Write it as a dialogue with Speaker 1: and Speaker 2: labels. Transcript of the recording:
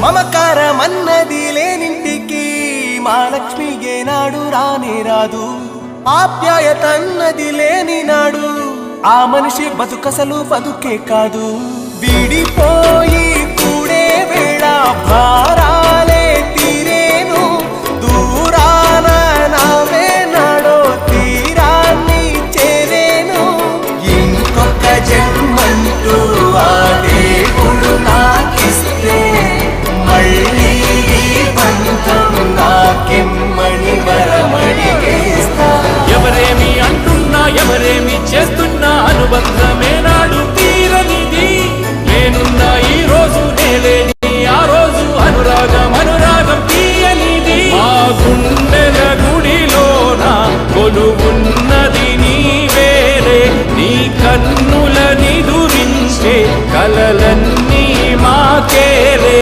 Speaker 1: మమకారమన్నది లేనింటికి మహాలక్ష్మి ఏనాడు రానే రాదు. ఆప్యాయతన్నది లేని నాడు ఆ మనిషి బతుకసలు బతుకే కాదు. విడిపోయి కూడే వేళ